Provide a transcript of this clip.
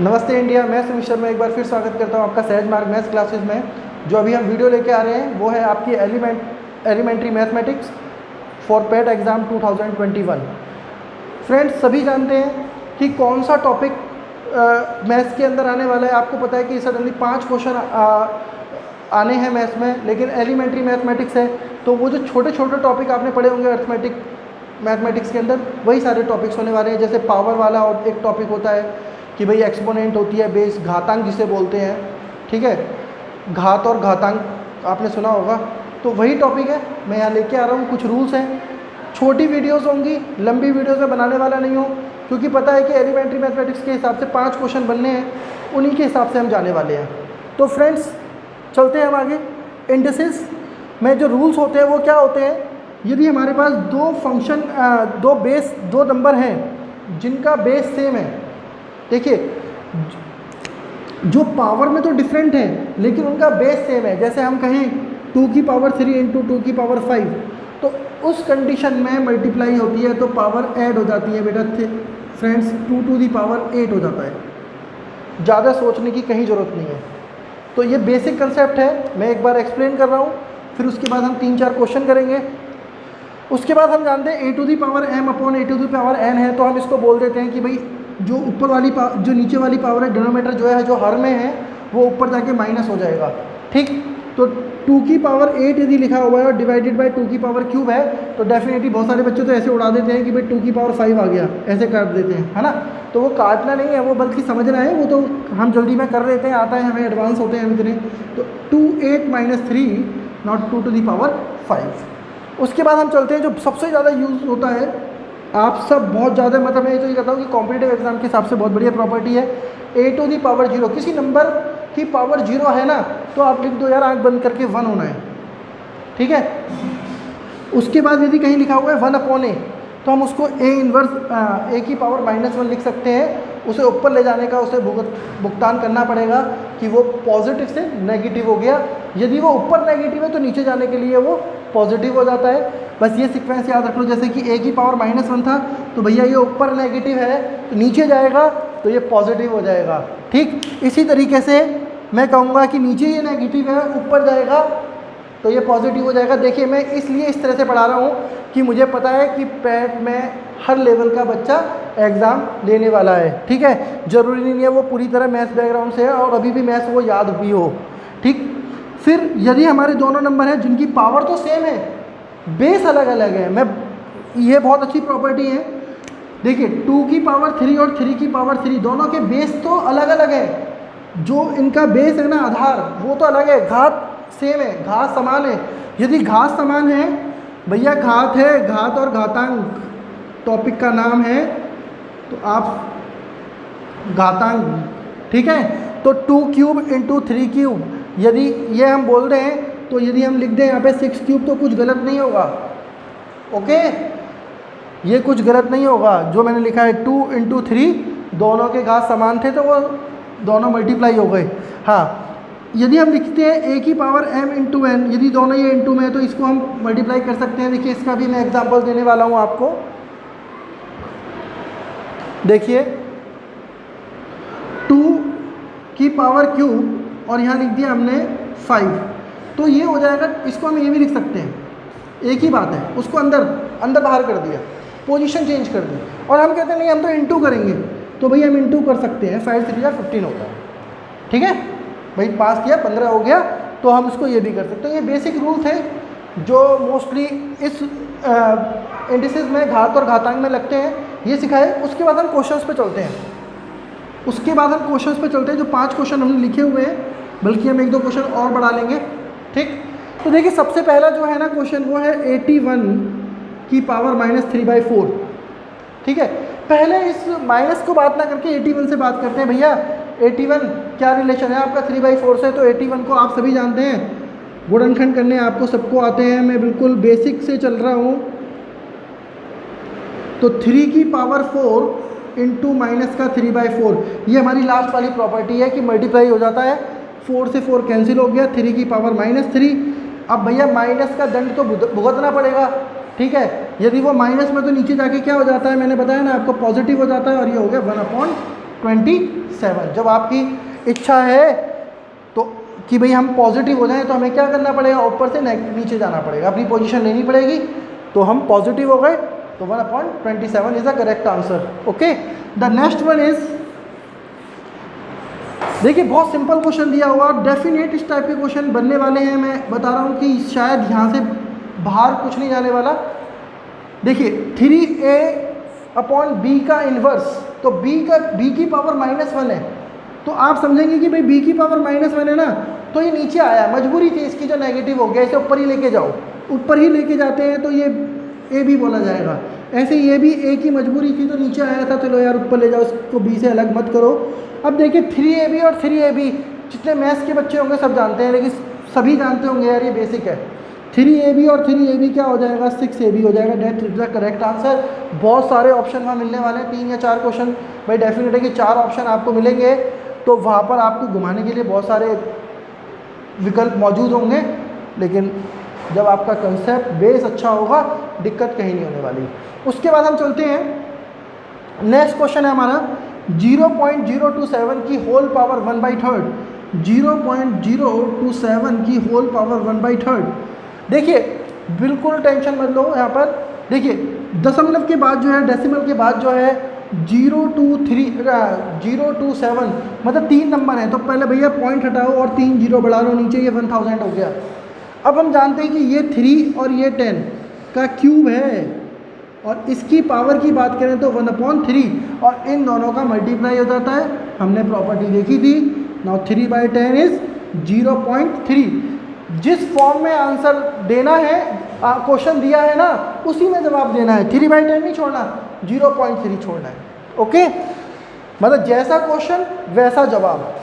नमस्ते इंडिया, मैं सुमित शर्मा एक बार फिर स्वागत करता हूं आपका सहज मार्ग मैथ्स क्लासेस में। जो अभी हम वीडियो लेके आ रहे हैं वो है आपकी elementary mathematics for PET exam 2021। Friends, सभी जानते हैं कि कौन सा टॉपिक मैथ्स के अंदर आने वाला है। आपको पता है कि सडनली 5 क्वेश्चन आने हैं मैथ्स में, लेकिन एलिमेंट्री मैथमेटिक्स है तो वो जो छोटे छोटे टॉपिक आपने पढ़े होंगे अर्थमेटिक मैथमेटिक्स के अंदर, वही सारे टॉपिक्स होने वाले हैं। जैसे पावर वाला और एक टॉपिक होता है कि भाई एक्सपोनेंट होती है बेस, घातांक जिसे बोलते हैं, ठीक है, घात और घातांक आपने सुना होगा, तो वही टॉपिक है मैं यहाँ लेके आ रहा हूँ। कुछ रूल्स हैं, छोटी वीडियोस होंगी, लंबी वीडियोस में बनाने वाला नहीं हूँ, क्योंकि पता है कि एलिमेंट्री मैथमेटिक्स के हिसाब से 5 क्वेश्चन बनने हैं, उन्हीं के हिसाब से हम जाने वाले हैं। तो फ्रेंड्स, चलते हैं हम आगे। इंडिसेस में जो रूल्स होते हैं वो क्या होते हैं? यदि हमारे पास दो नंबर हैं जिनका बेस सेम है, देखिए जो पावर में तो डिफरेंट है लेकिन उनका बेस सेम है। जैसे हम कहें 2 की पावर 3 इंटू 2 की पावर 5, तो उस कंडीशन में मल्टीप्लाई होती है तो पावर ऐड हो जाती है बेटा फ्रेंड्स, 2 टू दी पावर 8 हो जाता है। ज़्यादा सोचने की कहीं ज़रूरत नहीं है। तो ये बेसिक कंसेप्ट है, मैं एक बार एक्सप्लेन कर रहा हूँ, फिर उसके बाद हम 3-4 क्वेश्चन करेंगे। उसके बाद हम जानते हैं a to the power m upon a to the power n है, तो हम इसको बोल देते हैं कि भाई जो ऊपर वाली जो नीचे वाली पावर है, डिनोमिनेटर जो है, जो हर में है, वो ऊपर जाके माइनस हो जाएगा। ठीक, तो 2 की पावर 8 यदि लिखा हुआ है और डिवाइडेड बाय 2 की पावर क्यूब है, तो डेफिनेटली बहुत सारे बच्चे तो ऐसे उड़ा देते हैं कि भाई 2 की पावर 5 आ गया, ऐसे काट देते हैं, है ना। तो वो काटना नहीं है, वो बल्कि समझना है, वो तो हम जल्दी में कर लेते हैं, आता है हमें, एडवांस होते हैं हम इतने। तो 2 8 - 3 नॉट 2 टू दी पावर 5। उसके बाद हम चलते हैं जो सबसे ज़्यादा यूज़ होता है, आप सब बहुत ज़्यादा, मतलब मैं तो ये कहता हूँ कि कॉम्पिटिटिव एग्जाम के हिसाब से बहुत बढ़िया प्रॉपर्टी है। a टू दी पावर 0, किसी नंबर की पावर 0 है ना, तो आप लिख दो यार, आंख बंद करके 1 होना है, ठीक है। उसके बाद यदि कहीं लिखा हुआ है 1 अपॉन a, तो हम उसको a की पावर -1 लिख सकते हैं। उसे ऊपर ले जाने का उसे भुगतान करना पड़ेगा कि वो पॉजिटिव से नेगेटिव हो गया। यदि वो ऊपर नेगेटिव है तो नीचे जाने के लिए वो पॉजिटिव हो जाता है। बस ये सीक्वेंस याद रख लो। जैसे कि a की पावर -1 था, तो भैया ये ऊपर नेगेटिव है तो नीचे जाएगा तो ये पॉजिटिव हो जाएगा। ठीक, इसी तरीके से मैं कहूँगा कि नीचे ये नेगेटिव है, ऊपर जाएगा तो ये पॉजिटिव हो जाएगा। देखिए, मैं इसलिए इस तरह से पढ़ा रहा हूँ कि मुझे पता है कि पैट में हर लेवल का बच्चा एग्ज़ाम लेने वाला है, ठीक है। ज़रूरी नहीं है वो पूरी तरह मैथ्स बैकग्राउंड से है और अभी भी मैथ्स वो याद हुई हो, ठीक। फिर यदि हमारे दोनों नंबर हैं जिनकी पावर तो सेम है, बेस अलग अलग है, ये बहुत अच्छी प्रॉपर्टी है। देखिए, 2 की पावर 3 और 3 की पावर 3, दोनों के बेस तो अलग अलग है। जो इनका बेस है ना, आधार, वो तो अलग है, घात सेम है, घात समान है। यदि घात समान है भैया, घात है, घात और घातांक टॉपिक का नाम है, तो आप घातांक, ठीक है। तो 2 क्यूब इंटू 3 क्यूब, यदि ये हम बोल रहे हैं तो यदि हम लिख दें यहाँ पे 6 क्यूब, तो कुछ गलत नहीं होगा, ओके, ये कुछ गलत नहीं होगा। जो मैंने लिखा है 2 इंटू 3, दोनों के घात समान थे तो वो दोनों मल्टीप्लाई हो गए। हाँ, यदि हम लिखते हैं a की पावर m इंटू n, यदि दोनों ये इंटू में है तो इसको हम मल्टीप्लाई कर सकते हैं। देखिए, इसका भी मैं एग्जांपल देने वाला हूँ आपको। देखिए, 2 की पावर क्यूब और यहाँ लिख दिया हमने 5, तो ये हो जाएगा। इसको हम ये भी लिख सकते हैं, एक ही बात है, उसको अंदर बाहर कर दिया, पोजीशन चेंज कर दी, और हम कहते हैं नहीं हम तो इंटू करेंगे, तो भाई हम इंटू कर सकते हैं। 5 3 15 होता है, ठीक है भाई, 5 किया 15 हो गया, तो हम उसको ये भी कर सकते हैं। ये बेसिक रूल थे जो मोस्टली इस इंडिसेस में घात और घातांक में लगते हैं, ये सिखाए। उसके बाद हम क्वेश्चंस पे चलते हैं। जो 5 क्वेश्चन हमने लिखे हुए हैं, बल्कि हम 1-2 क्वेश्चन और बढ़ा लेंगे, ठीक। तो देखिए, सबसे पहला जो है ना क्वेश्चन, वो है 81 की पावर -3/4, ठीक है। पहले इस माइनस को बात ना करके 81 से बात करते हैं। भैया 81 क्या रिलेशन है आपका 3/4 से? तो 81 को आप सभी जानते हैं, गुणनखंड करने आपको सबको आते हैं, मैं बिल्कुल बेसिक से चल रहा हूँ। तो 3 की पावर 4 इंटू माइनस का 3/4, ये हमारी लास्ट वाली प्रॉपर्टी है कि मल्टीप्लाई हो जाता है। 4 से 4 कैंसिल हो गया, 3 की पावर -3। अब भैया माइनस का दंड तो भुगतना पड़ेगा, ठीक है। यदि वो माइनस में तो नीचे जाके क्या हो जाता है, मैंने बताया ना आपको, पॉजिटिव हो जाता है, और ये हो गया 1/8। 27। जब आपकी इच्छा है तो कि भाई हम पॉजिटिव हो जाएं तो हमें क्या करना पड़ेगा, ऊपर से नीचे जाना पड़ेगा, अपनी पोजीशन लेनी पड़ेगी। तो हम पॉजिटिव हो गए तो 1/27 is the correct answer. Okay, the next one is, देखिए बहुत सिंपल क्वेश्चन दिया हुआ, डेफिनेट इस टाइप के क्वेश्चन बनने वाले हैं। मैं बता रहा हूँ कि शायद यहाँ से बाहर कुछ नहीं जाने वाला। देखिए 3a/b का इन्वर्स, तो b की पावर -1 है, तो आप समझेंगे कि भाई b की पावर -1 है ना, तो ये नीचे आया, मजबूरी थी इसकी जो नेगेटिव हो गया, इसे ऊपर ही लेके जाओ, ऊपर ही लेके जाते हैं तो ये a भी बोला जाएगा। ऐसे ये भी a की मजबूरी थी तो नीचे आया था, चलो यार ऊपर ले जाओ, इसको b से अलग मत करो। अब देखिए 3ab और 3ab, जितने मैथ्स के बच्चे होंगे सब जानते हैं, लेकिन सभी जानते होंगे यार ये बेसिक है। 3ab और 3ab क्या हो जाएगा, 6ab हो जाएगा। That is the correct answer. बहुत सारे ऑप्शन वहाँ मिलने वाले हैं, 3 या 4 क्वेश्चन, भाई डेफिनेट है कि 4 ऑप्शन आपको मिलेंगे, तो वहाँ पर आपको घुमाने के लिए बहुत सारे विकल्प मौजूद होंगे, लेकिन जब आपका कंसेप्ट बेस अच्छा होगा दिक्कत कहीं नहीं होने वाली। उसके बाद हम चलते हैं, नेक्स्ट क्वेश्चन है हमारा 0.027 की होल पावर 1/3, 0.027 की होल पावर 1/3। देखिए बिल्कुल टेंशन मत लो यहाँ पर, देखिए दशमलव के बाद जो है, डेसिमल के बाद जो है 027 मतलब 3 नंबर है, तो पहले भैया पॉइंट हटाओ और 3 जीरो बढ़ा लो नीचे, ये 1000 हो गया। अब हम जानते हैं कि ये 3 और ये 10 का क्यूब है, और इसकी पावर की बात करें तो 1/3, और इन दोनों का मल्टीप्लाई हो जाता है, हमने प्रॉपर्टी देखी थी। Now 3/10 is 0.3। जिस फॉर्म में आंसर देना है, क्वेश्चन दिया है ना, उसी में जवाब देना है, 3/10 नहीं छोड़ना, 0.3 छोड़ना है। ओके, मतलब जैसा क्वेश्चन वैसा जवाब।